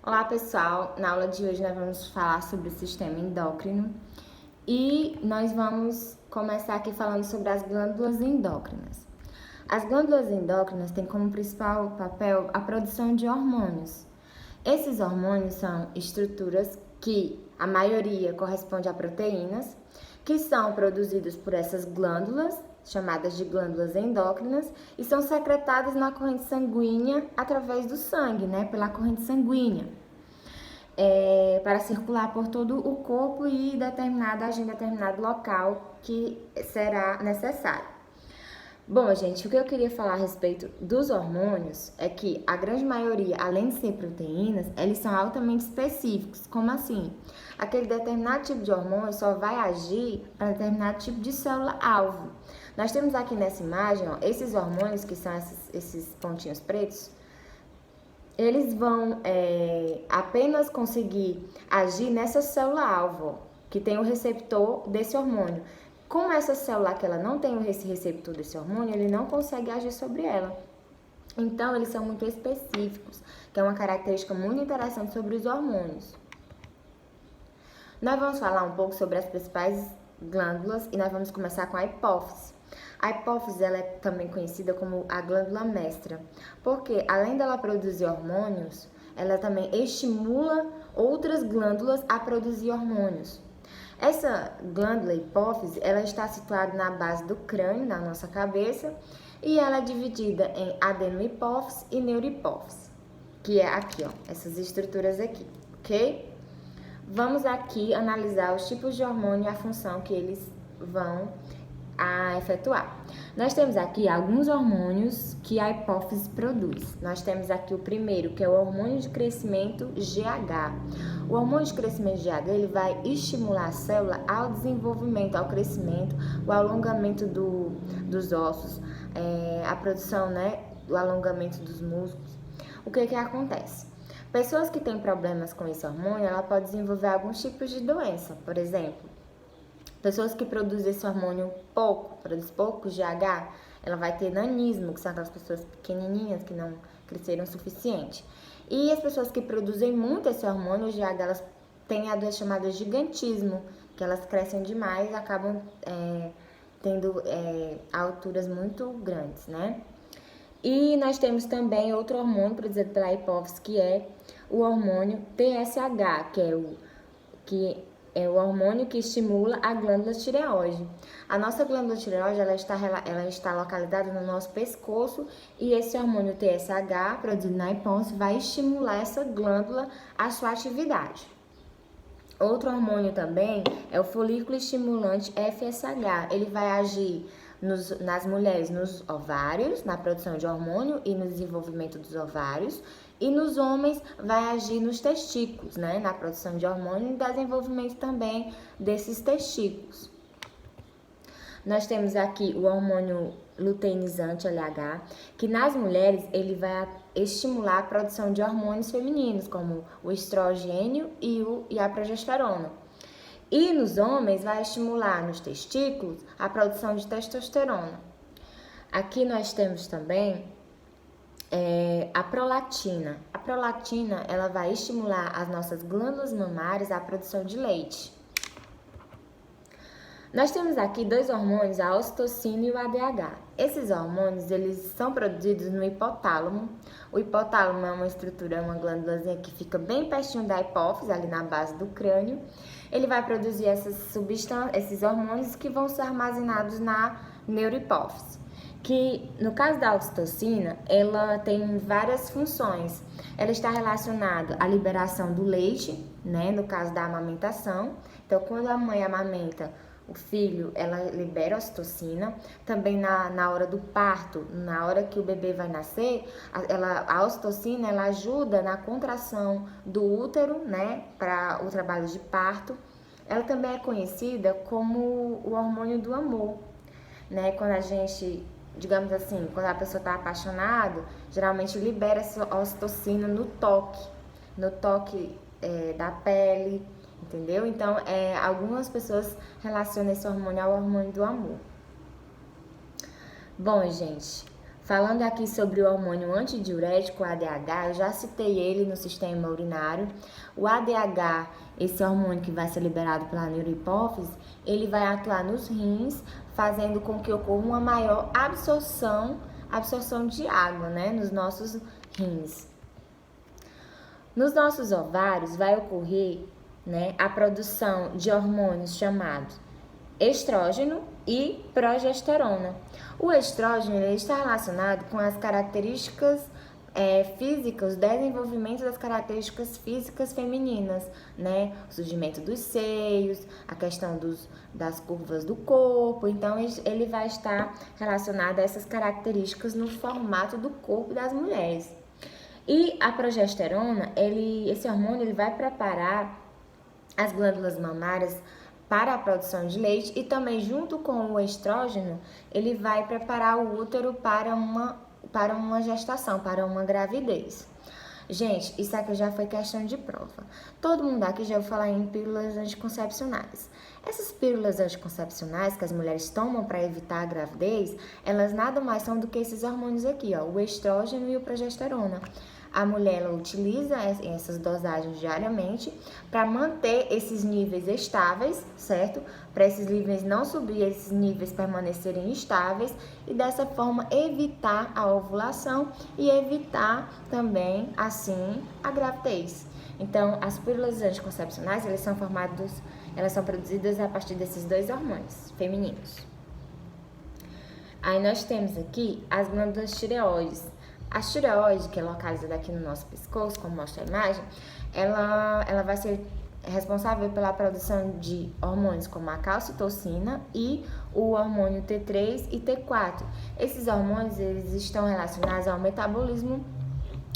Olá pessoal, na aula de hoje nós vamos falar sobre o sistema endócrino e nós vamos começar aqui falando sobre as glândulas endócrinas. As glândulas endócrinas têm como principal papel a produção de hormônios. Esses hormônios são estruturas que a maioria corresponde a proteínas, que são produzidas por essas glândulas, chamadas de glândulas endócrinas, e são secretadas na corrente sanguínea através do sangue, pela corrente sanguínea, para circular por todo o corpo e agir em determinado local que será necessário. Bom, gente, o que eu queria falar a respeito dos hormônios é que a grande maioria, além de ser proteínas, eles são altamente específicos. Como assim? Aquele determinado tipo de hormônio só vai agir para determinado tipo de célula-alvo. Nós temos aqui nessa imagem, esses hormônios, que são esses pontinhos pretos, eles vão apenas conseguir agir nessa célula-alvo, que tem o receptor desse hormônio. Como essa célula que ela não tem esse receptor desse hormônio, ele não consegue agir sobre ela. Então, eles são muito específicos, que é uma característica muito interessante sobre os hormônios. Nós vamos falar um pouco sobre as principais glândulas e nós vamos começar com a hipófise. A hipófise ela é também conhecida como a glândula mestra, porque além dela produzir hormônios, ela também estimula outras glândulas a produzir hormônios. Essa glândula hipófise, ela está situada na base do crânio, na nossa cabeça, e ela é dividida em adenohipófise e neurohipófise, que é aqui, essas estruturas aqui, ok? Vamos aqui analisar os tipos de hormônio e a função que eles vão efetuar. Nós temos aqui alguns hormônios que a hipófise produz. Nós temos aqui o primeiro, que é o hormônio de crescimento GH. O hormônio de crescimento GH, ele vai estimular a célula ao desenvolvimento, ao crescimento, o alongamento dos ossos, a produção, do alongamento dos músculos. O que acontece? Pessoas que têm problemas com esse hormônio, ela pode desenvolver alguns tipos de doença. Por exemplo, pessoas que produzem esse hormônio produz pouco GH, ela vai ter nanismo, que são aquelas pessoas pequenininhas que não cresceram o suficiente. E as pessoas que produzem muito esse hormônio GH, elas têm a doença chamada gigantismo, que elas crescem demais e acabam tendo alturas muito grandes, E nós temos também outro hormônio produzido pela hipófise, que é o hormônio TSH, que é o hormônio que estimula a glândula tireoide. A nossa glândula tireoide ela está localizada no nosso pescoço e esse hormônio TSH, produzido na hipófise, vai estimular essa glândula a sua atividade. Outro hormônio também é o folículo estimulante FSH. Ele vai agir nas mulheres nos ovários, na produção de hormônio e no desenvolvimento dos ovários. E nos homens vai agir nos testículos, na produção de hormônio e desenvolvimento também desses testículos. Nós temos aqui o hormônio luteinizante, LH, que nas mulheres ele vai estimular a produção de hormônios femininos, como o estrogênio e a progesterona. E nos homens vai estimular nos testículos a produção de testosterona. Aqui nós temos também a prolactina. A prolactina ela vai estimular as nossas glândulas mamárias à produção de leite. Nós temos aqui dois hormônios, a ocitocina e o ADH. Esses hormônios, eles são produzidos no hipotálamo. O hipotálamo é uma estrutura, uma glândulazinha que fica bem pertinho da hipófise, ali na base do crânio. Ele vai produzir esses hormônios que vão ser armazenados na neurohipófise. Que, no caso da ocitocina, ela tem várias funções. Ela está relacionada à liberação do leite, no caso da amamentação. Então, quando a mãe amamenta o filho, ela libera a ocitocina. Também na hora do parto, na hora que o bebê vai nascer, a ocitocina ela ajuda na contração do útero, para o trabalho de parto. Ela também é conhecida como o hormônio do amor, quando a gente, digamos assim, quando a pessoa está apaixonada, geralmente libera essa ocitocina no toque da pele, entendeu? Então, algumas pessoas relacionam esse hormônio ao hormônio do amor. Bom, gente, Falando aqui sobre o hormônio antidiurético, o ADH, eu já citei ele no sistema urinário. O ADH, esse hormônio que vai ser liberado pela neurohipófise, ele vai atuar nos rins, fazendo com que ocorra uma maior absorção de água, né, nos nossos rins. Nos nossos ovários vai ocorrer, né, a produção de hormônios chamados estrógeno e progesterona. O estrógeno ele está relacionado com as características físicas, o desenvolvimento das características físicas femininas, né? O surgimento dos seios, a questão das curvas do corpo. Então, ele vai estar relacionado a essas características no formato do corpo das mulheres. E a progesterona, esse hormônio, ele vai preparar as glândulas mamárias para a produção de leite e também junto com o estrógeno, ele vai preparar o útero para uma gestação, para uma gravidez. Gente, isso aqui já foi questão de prova. Todo mundo aqui já ouviu falar em pílulas anticoncepcionais. Essas pílulas anticoncepcionais que as mulheres tomam para evitar a gravidez, elas nada mais são do que esses hormônios aqui, ó, o estrógeno e o progesterona. A mulher ela utiliza essas dosagens diariamente para manter esses níveis estáveis, certo? Para esses níveis não subir, esses níveis permanecerem estáveis e dessa forma evitar a ovulação e evitar também, assim, a gravidez. Então, as pílulas anticoncepcionais, elas são produzidas a partir desses dois hormônios femininos. Aí nós temos aqui as glândulas tireoides. A tireoide, que é localizada aqui no nosso pescoço, como mostra a imagem, ela vai ser responsável pela produção de hormônios como a calcitocina e o hormônio T3 e T4. Esses hormônios, eles estão relacionados ao metabolismo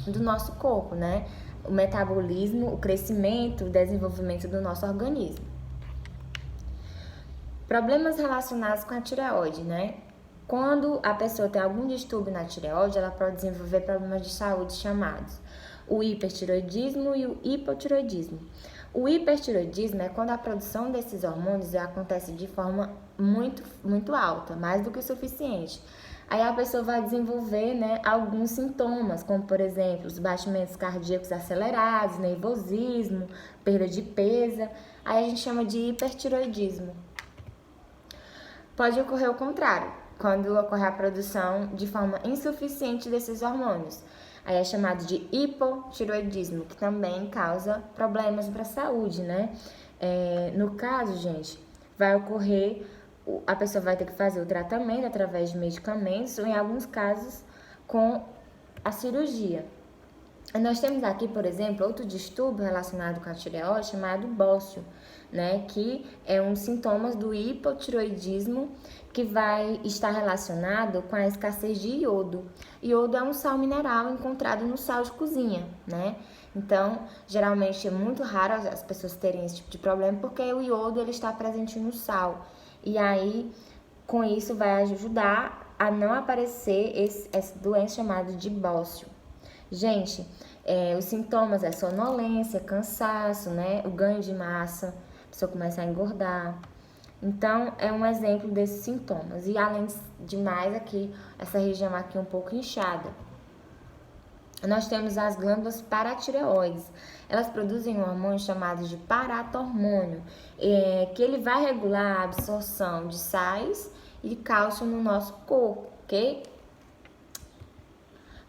do nosso corpo, né? O metabolismo, o crescimento, o desenvolvimento do nosso organismo. Problemas relacionados com a tireoide, né? Quando a pessoa tem algum distúrbio na tireoide, ela pode desenvolver problemas de saúde chamados o hipertireoidismo e o hipotireoidismo. O hipertireoidismo é quando a produção desses hormônios acontece de forma muito alta, mais do que o suficiente. Aí a pessoa vai desenvolver, né, alguns sintomas, como por exemplo, os batimentos cardíacos acelerados, nervosismo, perda de peso. Aí a gente chama de hipertireoidismo. Pode ocorrer o contrário, quando ocorrer a produção de forma insuficiente desses hormônios. Aí é chamado de hipotireoidismo, que também causa problemas para a saúde, né? No caso, gente, vai ocorrer, a pessoa vai ter que fazer o tratamento através de medicamentos ou, em alguns casos, com a cirurgia. Nós temos aqui, por exemplo, outro distúrbio relacionado com a tireoide chamado bócio, né, que é um sintoma do hipotireoidismo que vai estar relacionado com a escassez de iodo. Iodo é um sal mineral encontrado no sal de cozinha, né? Então, geralmente é muito raro as pessoas terem esse tipo de problema porque o iodo ele está presente no sal. E aí, com isso, vai ajudar a não aparecer essa doença chamada de bócio. Gente, os sintomas é sonolência, cansaço, né? O ganho de massa, a pessoa começa a engordar. Então, é um exemplo desses sintomas. E além de mais, aqui, essa região aqui um pouco inchada. Nós temos as glândulas paratireoides. Elas produzem um hormônio chamado de paratormônio, que ele vai regular a absorção de sais e de cálcio no nosso corpo, ok?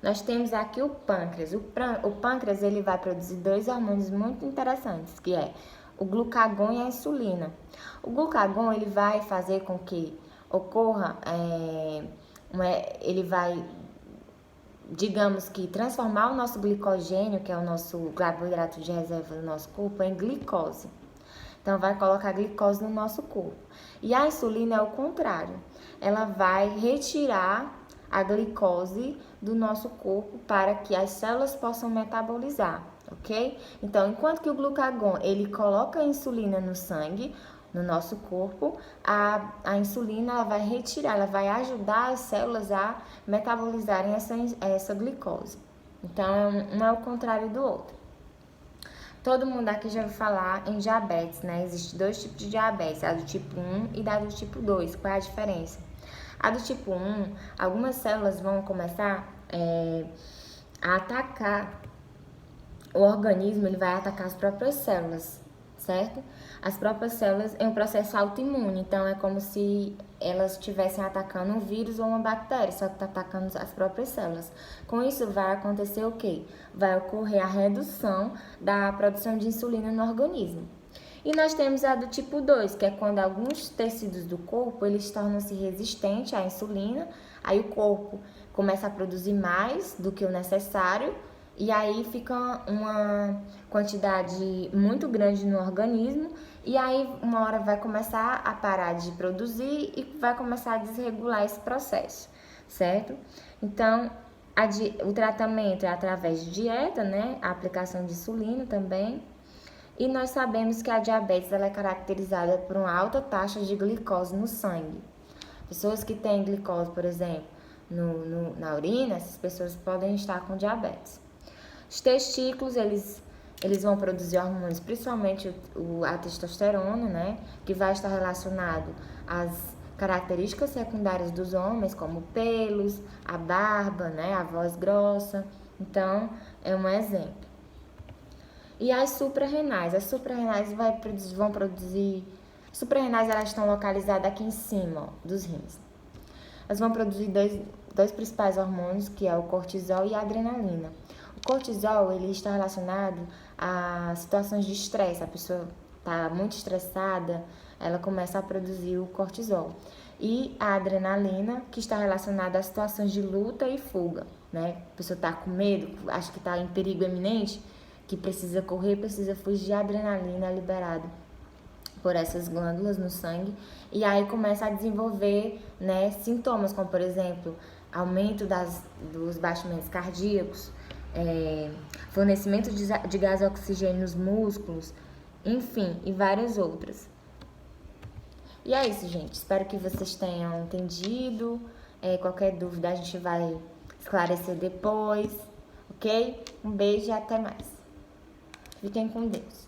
Nós temos aqui o pâncreas. O pâncreas ele vai produzir dois hormônios muito interessantes, que é o glucagon e a insulina. O glucagon ele vai fazer com que ocorra, ele vai, digamos que, transformar o nosso glicogênio, que é o nosso carboidrato de reserva do nosso corpo, em glicose. Então, vai colocar glicose no nosso corpo. E a insulina é o contrário. Ela vai retirar a glicose do nosso corpo para que as células possam metabolizar, ok? Então, enquanto que o glucagon, ele coloca a insulina no sangue, no nosso corpo, a insulina ela vai retirar, ela vai ajudar as células a metabolizarem essa glicose. Então, um é o contrário do outro. Todo mundo aqui já ouviu falar em diabetes, né? Existem dois tipos de diabetes, a do tipo 1 e da do tipo 2. Qual é a diferença? A do tipo 1, algumas células vão começar a atacar o organismo, ele vai atacar as próprias células, certo? As próprias células em um processo autoimune, então é como se elas estivessem atacando um vírus ou uma bactéria, só que está atacando as próprias células. Com isso vai acontecer o quê? Vai ocorrer a redução da produção de insulina no organismo. E nós temos a do tipo 2, que é quando alguns tecidos do corpo eles tornam-se resistentes à insulina, aí o corpo começa a produzir mais do que o necessário, e aí fica uma quantidade muito grande no organismo, e aí uma hora vai começar a parar de produzir e vai começar a desregular esse processo, certo? Então, o tratamento é através de dieta, né? A aplicação de insulina também. E nós sabemos que a diabetes ela é caracterizada por uma alta taxa de glicose no sangue. Pessoas que têm glicose, por exemplo, na urina, essas pessoas podem estar com diabetes. Os testículos, eles vão produzir hormônios, principalmente a testosterona, né? Que vai estar relacionado às características secundárias dos homens, como pelos, a barba, né? A voz grossa. Então, é um exemplo. E as suprarrenais vão produzir. As suprarrenais elas estão localizadas aqui em cima, ó, dos rins. Elas vão produzir dois principais hormônios, que é o cortisol e a adrenalina. O cortisol ele está relacionado a situações de estresse. A pessoa está muito estressada, ela começa a produzir o cortisol. E a adrenalina, que está relacionada a situações de luta e fuga, né? A pessoa está com medo, acha que está em perigo iminente, que precisa correr, precisa fugir, a adrenalina é liberada por essas glândulas no sangue, e aí começa a desenvolver, né, sintomas, como por exemplo, aumento dos batimentos cardíacos, fornecimento de gás oxigênio nos músculos, enfim, e várias outras. E é isso, gente. Espero que vocês tenham entendido. Qualquer dúvida a gente vai esclarecer depois, ok? Um beijo e até mais. Fiquem com Deus.